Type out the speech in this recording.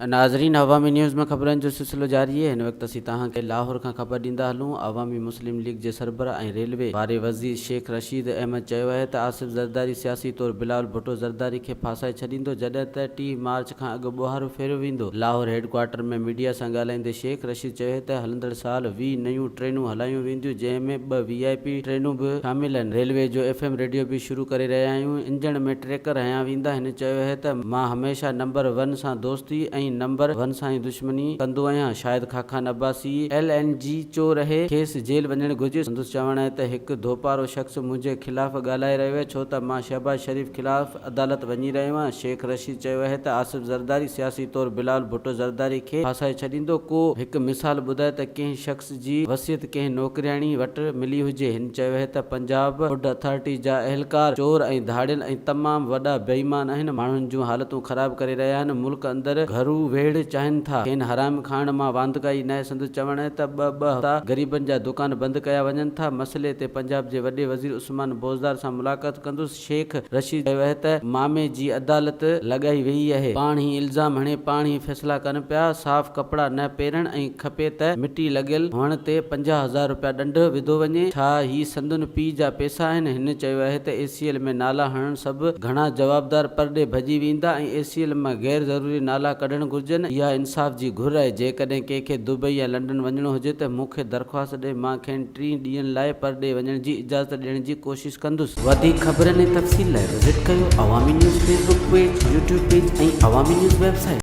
नाज़रीन, अवामी न्यूज़ में ख़बरनि जो सिलसिलो जारी है। हिन वक़्तु असीं तव्हांखे लाहौर खां ख़बर ॾींदा हलूं। अवामी मुस्लिम लीग जे सरबराह ऐं रेलवे वारे वज़ीर शेख रशीद अहमद चयो आहे त आसिफ ज़रदारी सियासी तौरु बिलावल भुट्टो ज़रदारी खे फासाए छॾींदो, जॾहिं त 30 मार्च खां अॻु ॿोहारो फेरियो वेंदो। लाहौर हेडक्वार्टर में मीडिया सां ॻाल्हाईंदे शेख रशीद चयो त हलंदड़ साल 20 नयूं ट्रेनूं हलायूं वेंदियूं, जंहिंमें 2 VIP ट्रेनूं बि शामिल आहिनि। रेलवे जो FM रेडियो बि शुरू करे रहिया आहियूं। इंजण में ट्रैकर हयां वेंदा। हिन चयो आहे त मां हमेशह नंबर 1 सां दोस्ती ऐं नंबर 1 सां ई दुश्मनी कंदो आहियां। शाहिद खाखान अब्बासी LNG चोर रहे खेसि जेल वञणु घुर्जे। संदसि चवणु आहे त हिकु धोपारो शख़्स मुंहिंजे ख़िलाफ़ ॻाल्हाए रहियो आहे, छो त मां शहबाज शरीफ़ ख़िलाफ़ अदालत वञी रहियो आहियां। शेख रशीद चयो आहे त आसिफ ज़रदारी सियासी तौरु बिलावल भुट्टो ज़रदारी खे फासाए छॾींदो। को हिकु मिसाल ॿुधाए त कंहिं शख़्स जी वसियत कंहिं नौकरियाणी वटि मिली हुजे। हिन चयो आहे त पंजाब फूड अथॉरिटी जा अहलकार चोर ऐं धाड़ियल ऐं तमामु वॾा बेईमान आहिनि। माण्हुनि जूं हालतूं ख़राब करे रहिया आहिनि। मुल्क अंदरि घरू वेड़ चाहिनि था, खेनि हराम खाइण मां वांदकाई न आहे। संदसि चवणु आहे त ॿ हफ़्ता ग़रीबनि जा दुकान बंदि कया वञनि था। मसइले ते पंजाब जे वॾे वज़ीर उस्मान बोज़दार सां मुलाक़ात कंदुसि। शेख रशीद चयो आहे त मामे जी अदालत लॻाई वई आहे, पाण ई इल्ज़ाम हणे पाण ई फ़ैसिला कनि पिया। साफ़ कपिड़ा न पहिरण ऐं खपे त मिटी लॻियल हुअण ते 50,000 रुपया ॾंढ विधो वञे। छा ही संदुनि पीउ जा पैसा आहिनि? हिन चयो आहे त ACL में नाला हणण सभु घणा जवाबदार परॾे भॼी वेंदा ऐं ACL मां गैर ज़रूरी नाला कढणु घुर्जनि। इहा इंसाफ़ जी घुर आहे। जेकॾहिं कंहिंखे दुबई या लंडन वञणो हुजे त मूंखे दरख़्वास्त ॾे, मां खेनि 3 ॾींहंनि लाइ परॾे वञण जी इजाज़त ॾियण जी कोशिशि कंदुसि। वधीक ख़बरनि ऐं तफ़सील लाइ विज़िट कयो अवामी news Facebook page, YouTube page ऐं अवामी न्यूज़ वेबसाइट।